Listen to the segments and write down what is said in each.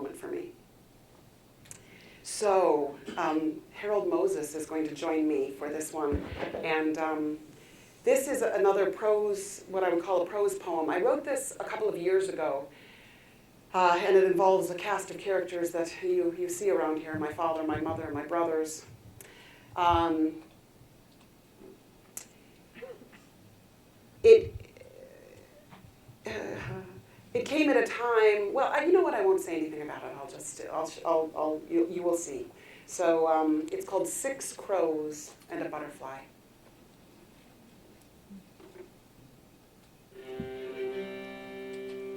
moment for me. So Harold Moses is going to join me for this one. And this is another prose, what I would call a prose poem. I wrote this a couple of years ago. And it involves a cast of characters that you see around here: my father, my mother, my brothers. It came at a time. Well, you know what? I won't say anything about it. You will see. So it's called 6 Crows and a Butterfly.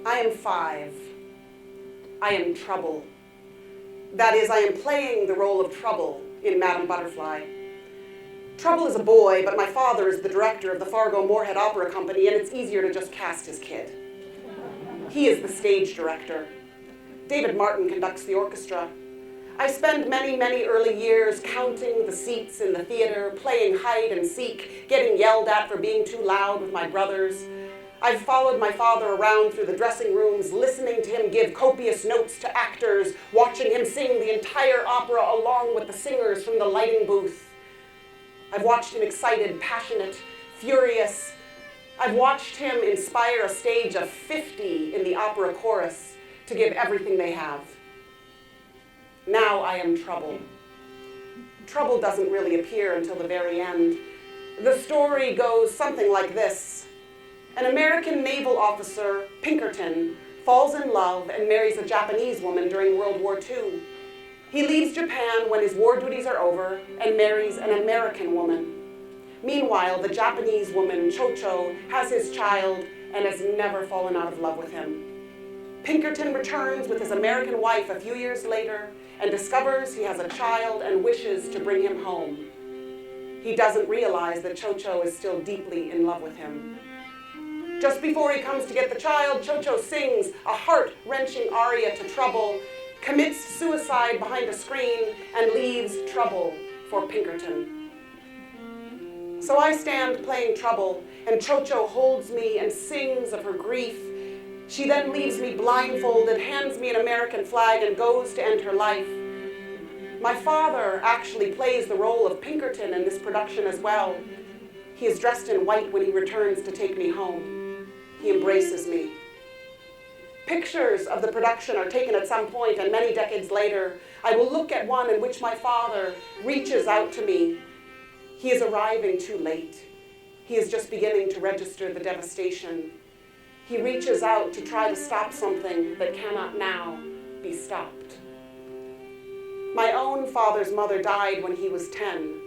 I am 5. I am Trouble. That is, I am playing the role of Trouble in Madame Butterfly. Trouble is a boy, but my father is the director of the Fargo Moorhead Opera Company, and it's easier to just cast his kid. He is the stage director. David Martin conducts the orchestra. I spend many, many early years counting the seats in the theater, playing hide and seek, getting yelled at for being too loud with my brothers. I've followed my father around through the dressing rooms, listening to him give copious notes to actors, watching him sing the entire opera along with the singers from the lighting booth. I've watched him excited, passionate, furious. I've watched him inspire a stage of 50 in the opera chorus to give everything they have. Now I am Trouble. Trouble doesn't really appear until the very end. The story goes something like this. An American naval officer, Pinkerton, falls in love and marries a Japanese woman during World War II. He leaves Japan when his war duties are over and marries an American woman. Meanwhile, the Japanese woman, Cho-Cho, has his child and has never fallen out of love with him. Pinkerton returns with his American wife a few years later and discovers he has a child and wishes to bring him home. He doesn't realize that Cho-Cho is still deeply in love with him. Just before he comes to get the child, Cho-Cho sings a heart-wrenching aria to Trouble, commits suicide behind a screen, and leaves Trouble for Pinkerton. So I stand playing Trouble, and Cho-Cho holds me and sings of her grief. She then leaves me blindfolded, hands me an American flag, and goes to end her life. My father actually plays the role of Pinkerton in this production as well. He is dressed in white when he returns to take me home. He embraces me. Pictures of the production are taken at some point, and many decades later, I will look at one in which my father reaches out to me. He is arriving too late. He is just beginning to register the devastation. He reaches out to try to stop something that cannot now be stopped. My own father's mother died when he was 10.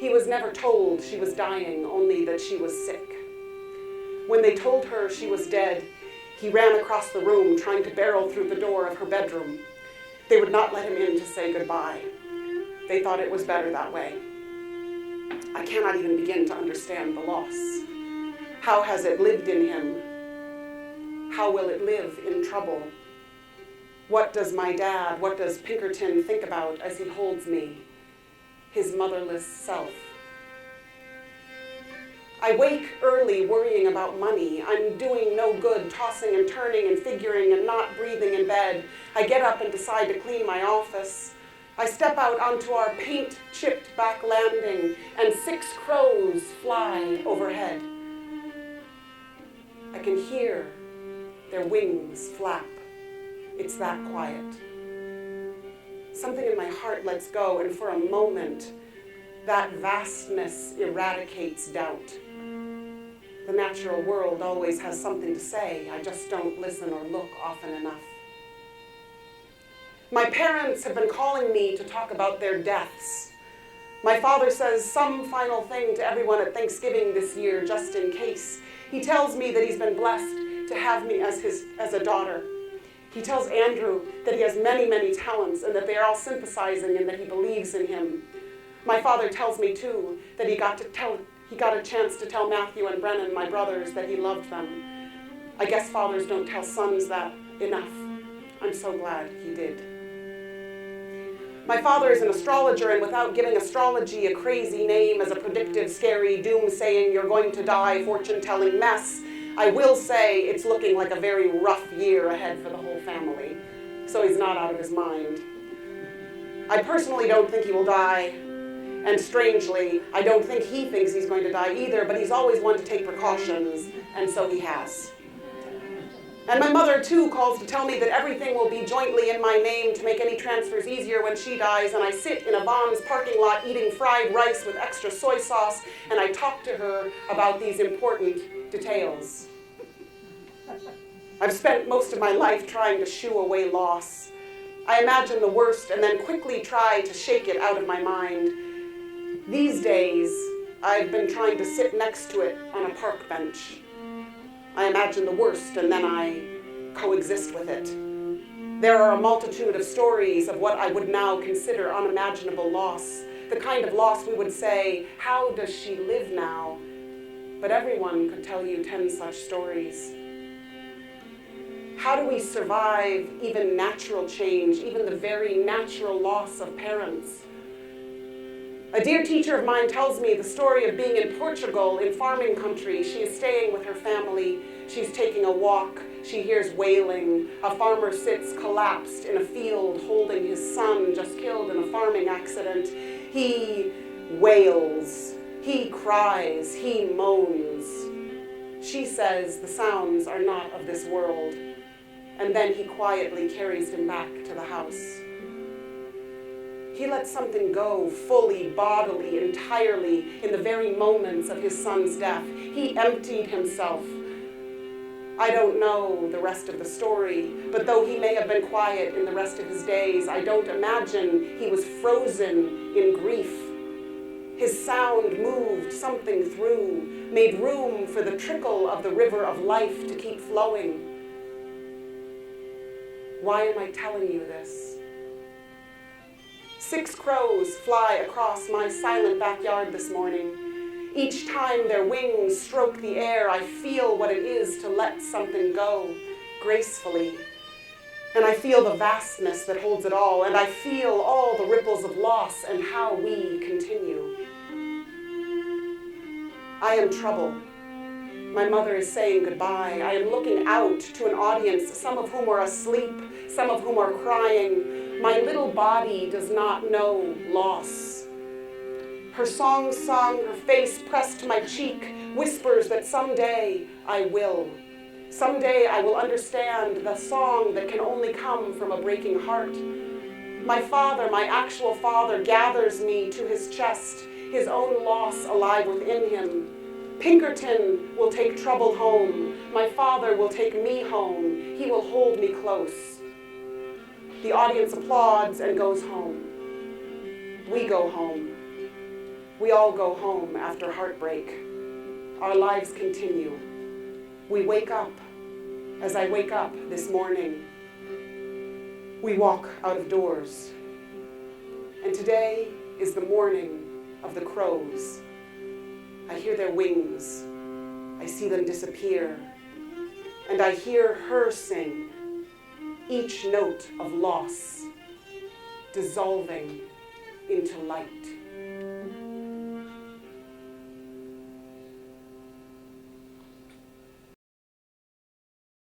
He was never told she was dying, only that she was sick. When they told her she was dead, he ran across the room trying to barrel through the door of her bedroom. They would not let him in to say goodbye. They thought it was better that way. I cannot even begin to understand the loss. How has it lived in him? How will it live in Trouble? What does my dad, what does Pinkerton think about as he holds me, his motherless self? I wake early worrying about money. I'm doing no good, tossing and turning and figuring and not breathing in bed. I get up and decide to clean my office. I step out onto our paint-chipped back landing, and 6 crows fly overhead. I can hear their wings flap. It's that quiet. Something in my heart lets go, and for a moment, that vastness eradicates doubt. The natural world always has something to say. I just don't listen or look often enough. My parents have been calling me to talk about their deaths. My father says some final thing to everyone at Thanksgiving this year, just in case. He tells me that he's been blessed to have me as a daughter. He tells Andrew that he has many, many talents and that they are all sympathizing and that he believes in him. My father tells me, too, that he got a chance to tell Matthew and Brennan, my brothers, that he loved them. I guess fathers don't tell sons that enough. I'm so glad he did. My father is an astrologer, and without giving astrology a crazy name as a predictive, scary, doom-saying, you're going to die, fortune-telling mess, I will say it's looking like a very rough year ahead for the whole family. so he's not out of his mind. I personally don't think he will die, and strangely, I don't think he thinks he's going to die either, but he's always one to take precautions, and so he has. And my mother, too, calls to tell me that everything will be jointly in my name to make any transfers easier when she dies, and I sit in a Vons parking lot eating fried rice with extra soy sauce, and I talk to her about these important details. I've spent most of my life trying to shoo away loss. I imagine the worst and then quickly try to shake it out of my mind. These days, I've been trying to sit next to it on a park bench. I imagine the worst, and then I coexist with it. There are a multitude of stories of what I would now consider unimaginable loss, the kind of loss we would say, how does she live now? But everyone could tell you 10 such stories. How do we survive even natural change, even the very natural loss of parents? A dear teacher of mine tells me the story of being in Portugal in farming country. She is staying with her family. She's taking a walk. She hears wailing. A farmer sits collapsed in a field holding his son just killed in a farming accident. He wails. He cries. He moans. She says the sounds are not of this world. And then he quietly carries him back to the house. He let something go fully, bodily, entirely in the very moments of his son's death. He emptied himself. I don't know the rest of the story, but though he may have been quiet in the rest of his days, I don't imagine he was frozen in grief. His sound moved something through, made room for the trickle of the river of life to keep flowing. Why am I telling you this? 6 crows fly across my silent backyard this morning. Each time their wings stroke the air, I feel what it is to let something go gracefully. And I feel the vastness that holds it all, and I feel all the ripples of loss and how we continue. I am trouble. My mother is saying goodbye. I am looking out to an audience, some of whom are asleep, some of whom are crying. My little body does not know loss. Her song sung, her face pressed to my cheek, whispers that someday I will. Someday I will understand the song that can only come from a breaking heart. My father, my actual father, gathers me to his chest, his own loss alive within him. Pinkerton will take trouble home. My father will take me home. He will hold me close. The audience applauds and goes home. We go home. We all go home after heartbreak. Our lives continue. We wake up as I wake up this morning. We walk out of doors. And today is the morning of the crows. I hear their wings. I see them disappear. And I hear her sing, each note of loss dissolving into light.